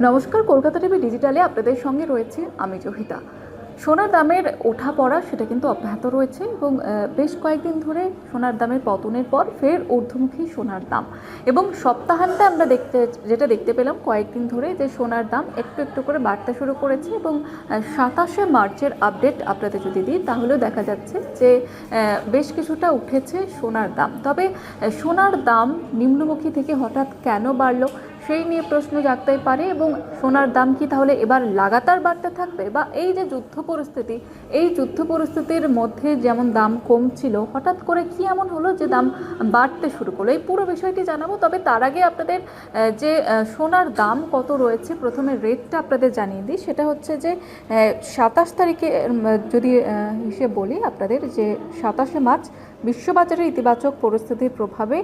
নমস্কার, কলকাতা টিভি ডিজিটালে আপনাদের সঙ্গে রয়েছে আমি জহিতা। সোনার দামের ওঠা পড়া সেটা কিন্তু অব্যাহত রয়েছে এবং বেশ কয়েকদিন ধরে সোনার দামের পতনের পর ফের ঊর্ধ্বমুখী সোনার দাম। এবং সপ্তাহান্তে আমরা দেখতে পেলাম কয়েকদিন ধরে যে সোনার দাম একটু একটু করে বাড়তে শুরু করেছে এবং 27শে মার্চের আপডেট আপনাদের যদি দিই তাহলেও দেখা যাচ্ছে যে বেশ কিছুটা উঠেছে সোনার দাম। তবে সোনার দাম নিম্নমুখী থেকে হঠাৎ কেন বাড়লো সেই নিয়ে প্রশ্ন জাগতেই পারে। এবং সোনার দাম কি তাহলে এবার লাগাতার বাড়তে থাকবে, বা এই যে যুদ্ধ পরিস্থিতির মধ্যে যেমন দাম কমছিল হঠাৎ করে কি এমন হলো যে দাম বাড়তে শুরু করলো, এই পুরো বিষয়টি জানাবো। তবে তার আগে আপনাদের যে সোনার দাম কত রয়েছে প্রথমে রেটটা আপনাদের জানিয়ে দিই। সেটা হচ্ছে যে 27 তারিখে যদি হিসেব বলি আপনাদের, যে 27শে মার্চ বিশ্ববাজারে ইতিবাচক পরিস্থিতির প্রভাবে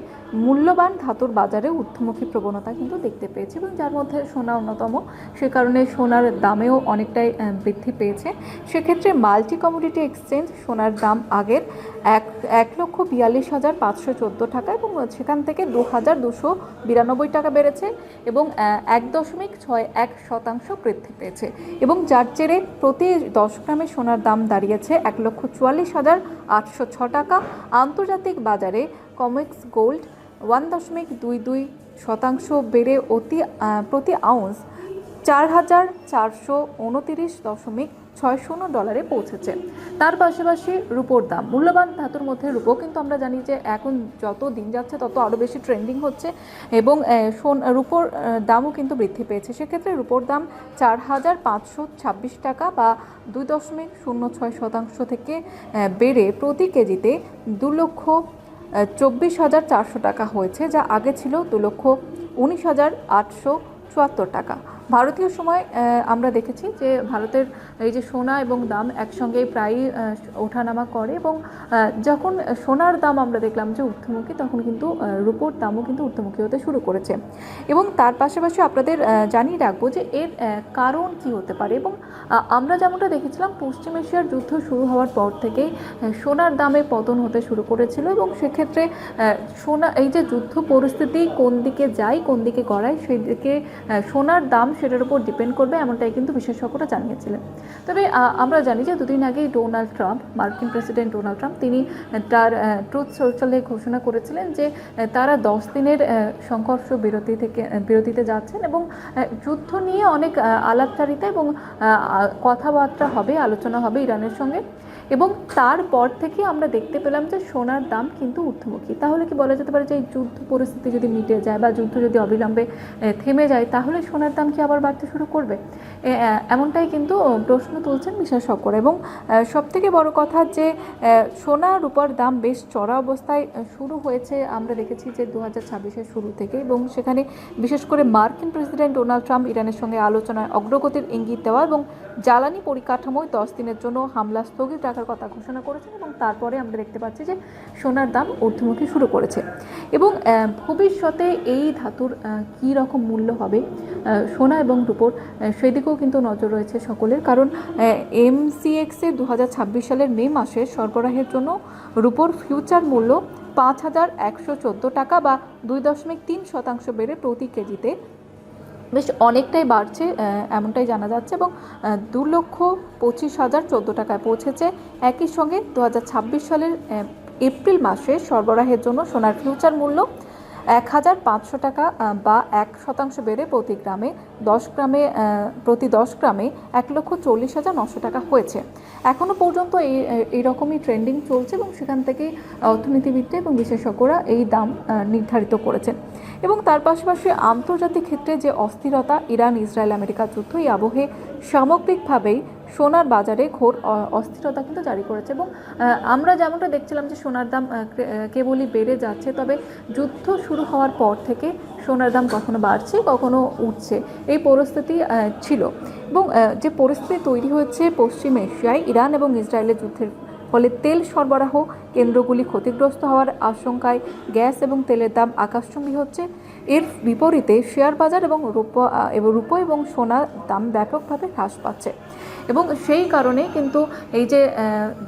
মূল্যবান ধাতুর বাজারে ঊর্ধ্বমুখী প্রবণতা কিন্তু দেখতে পেয়েছে এবং যার মধ্যে সোনা অন্যতম। সে কারণে সোনার দামেও অনেকটাই বৃদ্ধি পেয়েছে। সেক্ষেত্রে মাল্টি কমোডিটি এক্সচেঞ্জ সোনার দাম আগের 1,42,514 টাকা এবং সেখান থেকে 2,292 টাকা বেড়েছে এবং 1.61% বৃদ্ধি পেয়েছে। এবং যার জেরে প্রতি 10 গ্রামে সোনার দাম দাঁড়িয়েছে 1,44,806 টাকা। আন্তর্জাতিক বাজারে কমেক্স গোল্ড 1.22% বেড়ে প্রতি আউন্স $4,429.60 পৌঁছেছে। তার পাশাপাশি রূপোর দাম, মূল্যবান ধাতুর মধ্যে রূপো কিন্তু আমরা জানি যে এখন যত দিন যাচ্ছে তত আরও বেশি ট্রেন্ডিং হচ্ছে এবং রূপোর দামও কিন্তু বৃদ্ধি পেয়েছে। সেক্ষেত্রে রূপোর দাম 4,526 টাকা বা 2.06% থেকে বেড়ে প্রতি কেজিতে 2,24,400 টাকা হয়েছে, যা আগে ছিল 2,19,874 টাকা। ভারতীয় সময় আমরা দেখেছি যে ভারতের এই যে সোনা এবং দাম একসঙ্গে প্রায়ই ওঠানামা করে এবং যখন সোনার দাম আমরা দেখলাম যে ঊর্ধ্বমুখী, তখন কিন্তু রূপোর দামও কিন্তু ঊর্ধ্বমুখী হতে শুরু করেছে। এবং তার পাশাপাশি আপনাদের জানিয়ে রাখবো যে এর কারণ কি হতে পারে। এবং আমরা যেমনটা দেখেছিলাম পশ্চিম এশিয়ার যুদ্ধ শুরু হওয়ার পর থেকেই সোনার দামে পতন হতে শুরু করেছিল এবং সেক্ষেত্রে এই যে যুদ্ধ পরিস্থিতি কোন দিকে যায় কোন দিকে গড়ায় সেই দিকে সোনার দাম সেটার উপর ডিপেন্ড করবে, এমনটাই কিন্তু বিশেষজ্ঞরা জানিয়েছিলেন। তবে আমরা জানি যে দুদিন আগেই মার্কিন প্রেসিডেন্ট ডোনাল্ড ট্রাম্প তিনি তার ট্রুথ সোশ্যালে ঘোষণা করেছিলেন যে তারা 10 দিনের সংঘর্ষ বিরতিতে যাচ্ছেন এবং যুদ্ধ নিয়ে অনেক আলাপচারিতা এবং কথাবার্তা হবে, আলোচনা হবে ইরানের সঙ্গে। এবং তারপর থেকে আমরা দেখতে পেলাম যে সোনার দাম কিন্তু ঊর্ধ্বমুখী। তাহলে কি বলা যেতে পারে যে এই যুদ্ধ পরিস্থিতি যদি মিটে যায় বা যুদ্ধ যদি অবিলম্বে থেমে যায় তাহলে সোনার দাম কি আবার বাড়তে শুরু করবে? এমনটাই কিন্তু প্রশ্ন তুলছেন বিশেষজ্ঞরা। এবং সবথেকে বড় কথা যে সোনা রূপার দাম বেশ চড়া অবস্থায় শুরু হয়েছে আমরা দেখেছি যে 2026-এর শুরু থেকে, এবং সেখানে বিশেষ করে মার্কিন প্রেসিডেন্ট ডোনাল্ড ট্রাম্প ইরানের সঙ্গে আলোচনায় অগ্রগতির ইঙ্গিত দেওয়া এবং জ্বালানি পরিকাঠামোয় 10 দিনের জন্য হামলা স্থগিত রাখার কথা ঘোষণা করেছেন এবং তারপরে আমরা দেখতে পাচ্ছি যে সোনার দাম ঊর্ধ্বমুখী শুরু করেছে। এবং ভবিষ্যতে এই ধাতুর কী রকম মূল্য হবে সোনা এবং রূপোর, সেদিকেও কিন্তু নজর রয়েছে সকলের। কারণ MCX-এ 2026 সালের মে মাসে সরবরাহের জন্য রূপোর ফিউচার মূল্য 5,114 টাকা বা 2.3% বেড়ে প্রতি কেজিতে বেশ অনেকটাই বাড়ছে এমনটাই জানা যাচ্ছে এবং 2,25,014 টাকায় পৌঁছেছে। একই সঙ্গে 2026 সালের এপ্রিল মাসে সরবরাহের জন্য সোনার ফিউচার মূল্য 1,500 টাকা বা 1% বেড়ে প্রতি 10 গ্রামে 1,40,900 টাকা হয়েছে। এখনও পর্যন্ত এইরকমই ট্রেন্ডিং চলছে এবং সেখান থেকেই অর্থনীতিবিদরা এবং বিশেষজ্ঞরা এই দাম নির্ধারিত করেছেন। এবং তার পাশাপাশি আন্তর্জাতিক ক্ষেত্রে যে অস্থিরতা, ইরান ইসরায়েল আমেরিকার যুদ্ধ, এই আবহে সামগ্রিকভাবেই সোনার বাজারে ঘোর অস্থিরতা কিন্তু জারি করেছে। এবং আমরা যেমনটা দেখছিলাম যে সোনার দাম কেবলই বেড়ে যাচ্ছে, তবে যুদ্ধ শুরু হওয়ার পর থেকে সোনার দাম কখনো বাড়ছে কখনো উঠছে, এই পরিস্থিতি ছিল। এবং যে পরিস্থিতি তৈরি হয়েছে পশ্চিম এশিয়ায় ইরান এবং ইসরায়েলের যুদ্ধের ফলে তেল সরবরাহ কেন্দ্রগুলি ক্ষতিগ্রস্ত হওয়ার আশঙ্কায় গ্যাস এবং তেলের দাম আকাশচুম্বী হচ্ছে। এর বিপরীতে শেয়ার বাজার এবং রূপো এবং সোনার দাম ব্যাপকভাবে হ্রাস পাচ্ছে। এবং সেই কারণে কিন্তু এই যে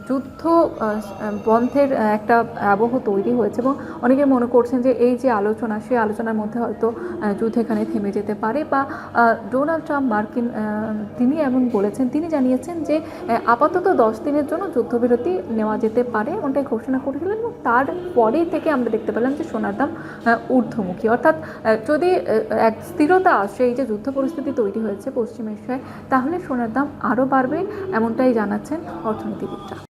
যুদ্ধ বন্ধের একটা আবহ তৈরি হয়েছে, এবং অনেকে মনে করছেন যে এই যে আলোচনা, সেই আলোচনার মধ্যে হয়তো যুদ্ধ এখানে থেমে যেতে পারে, বা ডোনাল্ড ট্রাম্প তিনি এমন বলেছেন, তিনি জানিয়েছেন যে আপাতত 10 দিনের জন্য যুদ্ধবিরতি নেওয়া যেতে পারে, এমনটাই ঘোষণা করেছিলেন। এবং তারপরেই থেকে আমরা দেখতে পেলাম যে সোনার দাম ঊর্ধ্বমুখী, অর্থাৎ যদি এক স্থিরতা আসে, এই যে যুদ্ধ পরিস্থিতি তৈরি হয়েছে পশ্চিম এশিয়ায়, তাহলে সোনার দাম আরও বাড়বে, এমনটাই জানাচ্ছেন অর্থনীতিবিদরা।